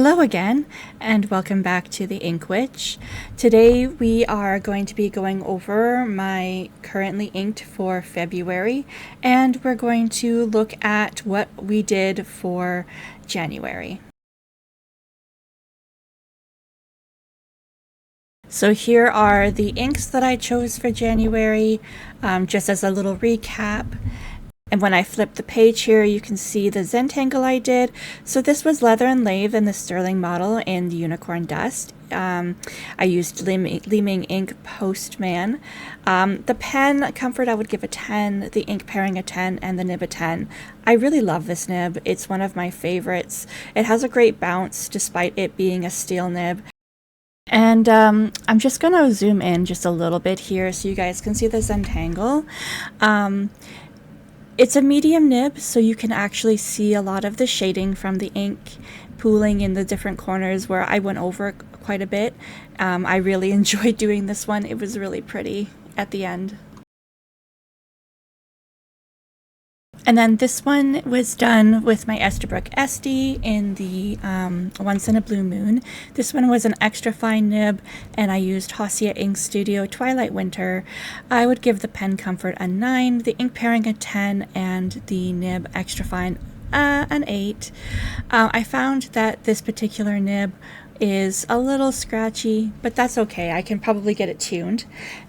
Hello again, and welcome back to the Ink Witch. Today we are going to be going over my currently inked for February, and we're going to look at what we did for January. So here are the inks that I chose for January, just as a little recap. And when I flip the page here, you can see the Zentangle I did. So this was Leather and Lathe in the Sterling model in the Unicorn Dust. I used Leaming Ink Postman. The pen comfort I would give a 10, the ink pairing a 10, and the nib a 10. I really love this nib. It's one of my favorites. It has a great bounce despite it being a steel nib. And I'm just going to zoom in just a little bit here so you guys can see the Zentangle. It's a medium nib, so you can actually see a lot of the shading from the ink pooling in the different corners where I went over quite a bit. I really enjoyed doing this one. It was really pretty at the end. And then this one was done with my Esterbrook SD in the Once in a Blue Moon. This one was an extra fine nib, and I used Hossia Ink Studio Twilight Winter. I would give the pen comfort a 9, the ink pairing a 10, and the nib extra fine an 8. I found that this particular nib is a little scratchy, but that's okay. I can probably get it tuned.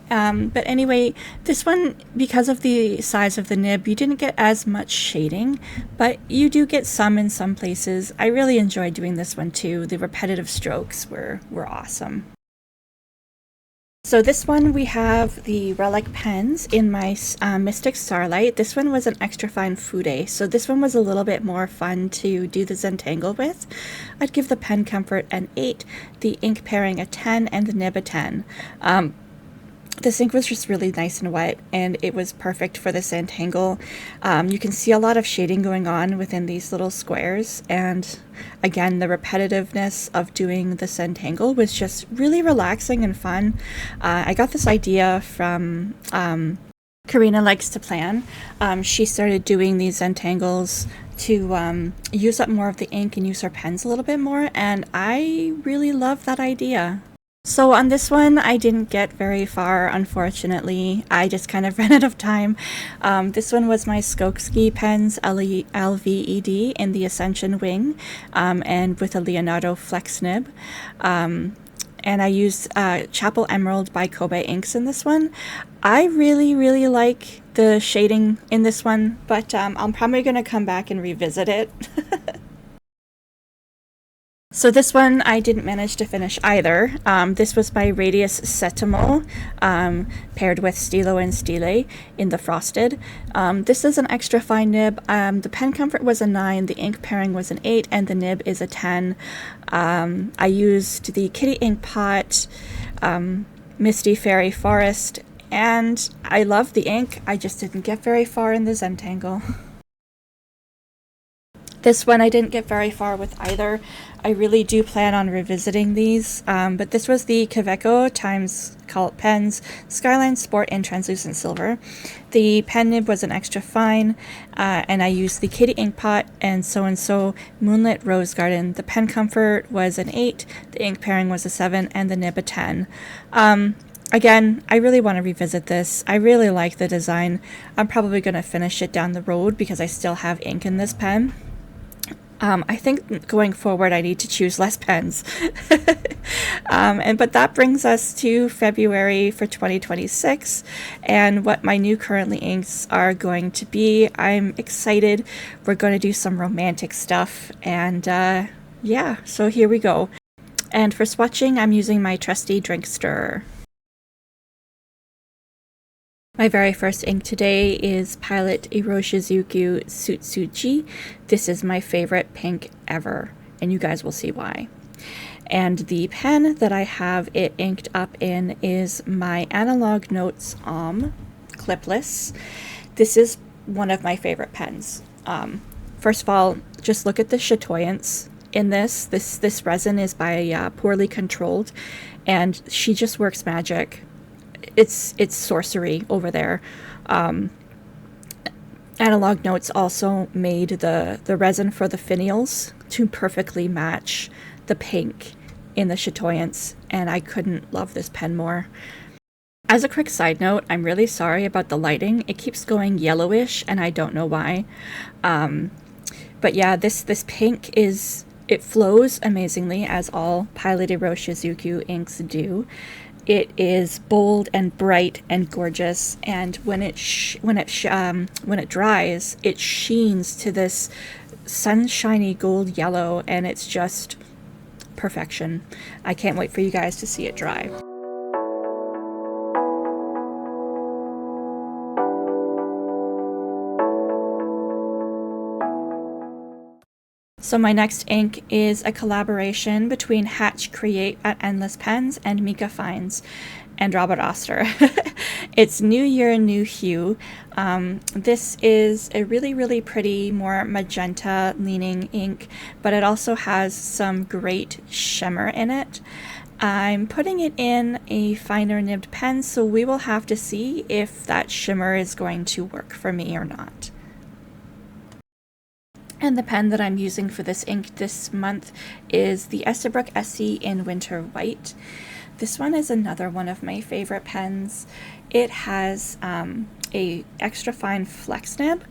But anyway, this one, because of the size of the nib, you didn't get as much shading, but you do get some in some places. I really enjoyed doing this one too. The repetitive strokes were awesome. So this one we have the Relic pens in my Mystic Starlight. This one was an extra fine Fude, so this one was a little bit more fun to do the Zentangle with. I'd give the pen comfort an 8, the ink pairing a 10, and the nib a 10. This ink was just really nice and wet, and it was perfect for the Zentangle. You can see a lot of shading going on within these little squares, and again, the repetitiveness of doing the Zentangle was just really relaxing and fun. I got this idea from Karina Likes to Plan. She started doing these Zentangles to use up more of the ink and use her pens a little bit more, and I really love that idea. So on this one, I didn't get very far, unfortunately. I just kind of ran out of time. This one was my Skokie pens LVED in the Ascension Wing, and with a Leonardo Flex nib. And I used Chapel Emerald by Kobe Inks in this one. I really like the shading in this one, but I'm probably going to come back and revisit it. So this one I didn't manage to finish either. This was by Radius Setimo, paired with Stilo and Stile in the Frosted. This is an extra fine nib. The pen comfort was a 9, the ink pairing was an 8, and the nib is a 10. I used the Kitty Ink Pot, Misty Fairy Forest, and I love the ink. I just didn't get very far in the Zentangle. This one I didn't get very far with either. I really do plan on revisiting these, but this was the Kaweco times Cult Pens Skyline Sport in Translucent Silver. The pen nib was an extra fine, and I used the Kitty Ink Pot and So Moonlit Rose Garden. The pen comfort was an 8, the ink pairing was a 7, and the nib a 10. Again, I really want to revisit this. I really like the design. I'm probably going to finish it down the road because I still have ink in this pen. I think going forward I need to choose less pens. But that brings us to February for 2026 and what my new currently inks are going to be. I'm excited. We're going to do some romantic stuff, and yeah, so here we go. And for swatching, I'm using my trusty drink stirrer. My very first ink today is Pilot Iroshizuku Tsutsuji. This is my favorite pink ever, and you guys will see why. And the pen that I have it inked up in is my Analog Notes clipless. This is one of my favorite pens. First of all, just look at the chatoyance in this. This resin is by Poorly Controlled, and she just works magic. It's sorcery over there. Analog Notes also made the resin for the finials to perfectly match the pink in the chatoyance, and I couldn't love this pen more. As a quick side note, I'm really sorry about the lighting. It keeps going yellowish, and I don't know why. But yeah, this pink it flows amazingly, as all Pilot de Roche-Shizuku inks do. It is bold and bright and gorgeous, and when it dries, it sheens to this sunshiny gold yellow, and it's just perfection. I can't wait for you guys to see it dry. So my next ink is a collaboration between Hatch Create at Endless Pens and Mika Finds and Robert Oster. It's New Year, New Hue. This is a really, really pretty, more magenta leaning ink, but it also has some great shimmer in it. I'm putting it in a finer nibbed pen, so we will have to see if that shimmer is going to work for me or not. And the pen that I'm using for this ink this month is the Esterbrook SE in Winter White. This one is another one of my favorite pens. It has a extra fine flex nib,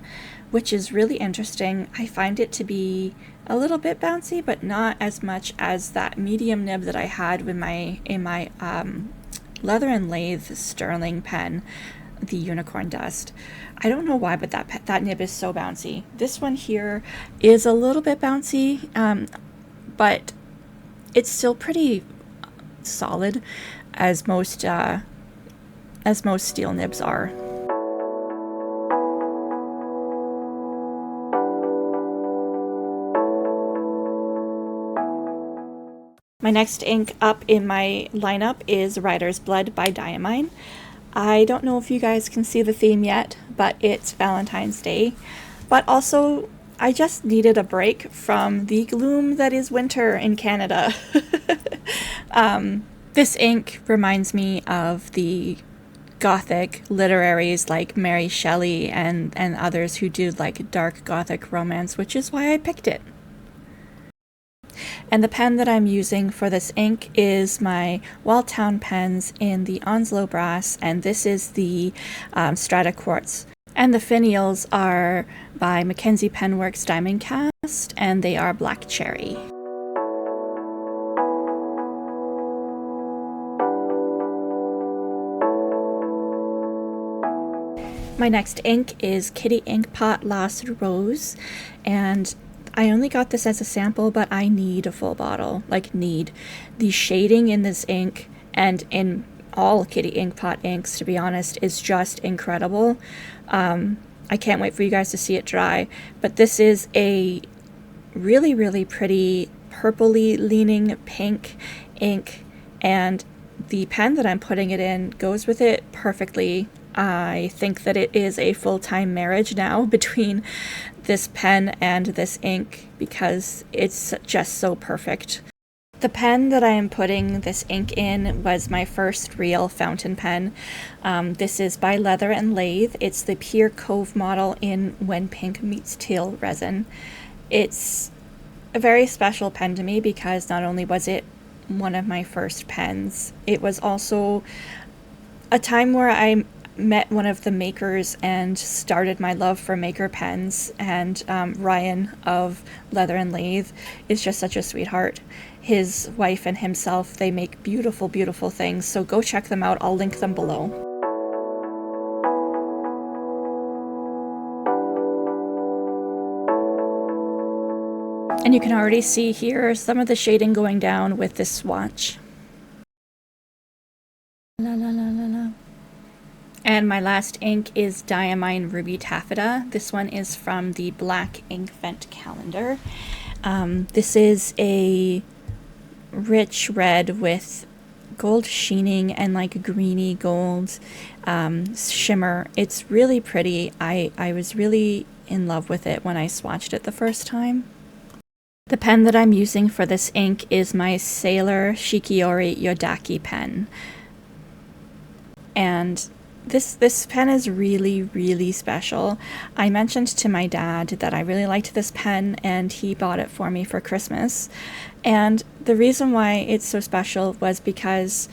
which is really interesting. I find it to be a little bit bouncy, but not as much as that medium nib that I had in my Leather and Lathe Sterling pen, the Unicorn Dust. I don't know why, but that nib is so bouncy. This one here is a little bit bouncy, but it's still pretty solid, as most steel nibs are. My next ink up in my lineup is Rider's Blood by Diamine. I don't know if you guys can see the theme yet, but it's Valentine's Day. But also, I just needed a break from the gloom that is winter in Canada. This ink reminds me of the Gothic literaries like Mary Shelley and others who do like dark Gothic romance, which is why I picked it. And the pen that I'm using for this ink is my Waldtown pens in the Onslow Brass, and this is the Strata Quartz. And the finials are by Mackenzie Penworks Diamond Cast, and they are Black Cherry. My next ink is Kitty Inkpot Lost Rose, and I only got this as a sample, but I need a full bottle, like need. The shading in this ink, and in all Kitty Inkpot inks, to be honest, is just incredible. I can't wait for you guys to see it dry, but this is a really, really pretty purpley leaning pink ink, and the pen that I'm putting it in goes with it perfectly. I think that it is a full-time marriage now between this pen and this ink because it's just so perfect. The pen that I am putting this ink in was my first real fountain pen. This is by Leather and Lathe. It's the Pier Cove model in When Pink Meets Teal resin. It's a very special pen to me because not only was it one of my first pens, it was also a time where I met one of the makers and started my love for maker pens, and Ryan of Leather and Lathe is just such a sweetheart. His wife and himself, they make beautiful, beautiful things, so go check them out. I'll link them below. And you can already see here some of the shading going down with this swatch. La la la la la. And my last ink is Diamine Ruby Taffeta. This one is from the Black Ink Vent calendar. This is a rich red with gold sheening and like greeny gold shimmer. It's really pretty. I was really in love with it when I swatched it the first time. The pen that I'm using for this ink is my Sailor Shikiori Yodaki pen. And this pen is really, really special. I mentioned to my dad that I really liked this pen and he bought it for me for Christmas. And the reason why it's so special was because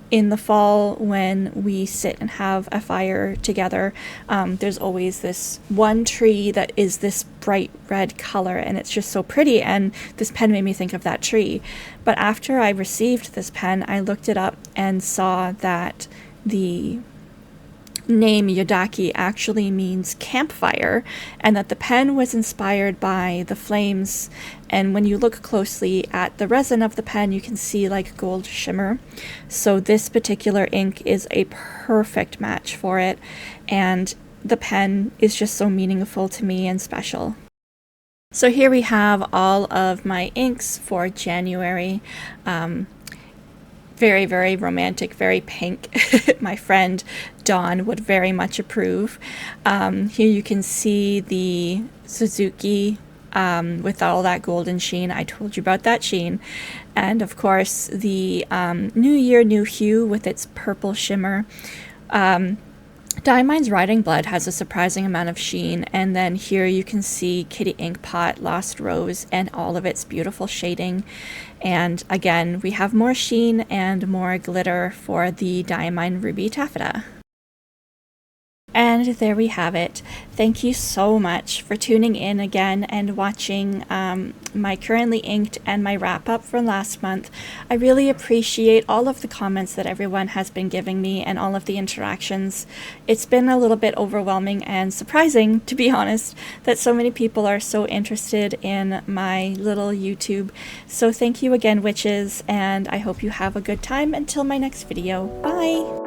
in the fall, when we sit and have a fire together, there's always this one tree that is this bright red color, and it's just so pretty, and this pen made me think of that tree. But after I received this pen, I looked it up and saw that the name Yodaki actually means campfire, and that the pen was inspired by the flames. And when you look closely at the resin of the pen, you can see like gold shimmer. So this particular ink is a perfect match for it, and the pen is just so meaningful to me and special. So here we have all of my inks for January. Very, very romantic, very pink. My friend Dawn would very much approve. Here you can see the Suzuki with all that golden sheen. I told you about that sheen. And of course the New Year, New Hue with its purple shimmer. Diamine's Riding Blood has a surprising amount of sheen, and then here you can see Kitty Inkpot, Lost Rose, and all of its beautiful shading. And again, we have more sheen and more glitter for the Diamine Ruby Taffeta. And there we have it. Thank you so much for tuning in again and watching my currently inked and my wrap up from last month. I really appreciate all of the comments that everyone has been giving me and all of the interactions. It's been a little bit overwhelming and surprising, to be honest, that so many people are so interested in my little YouTube. So thank you again, witches, and I hope you have a good time until my next video. Bye!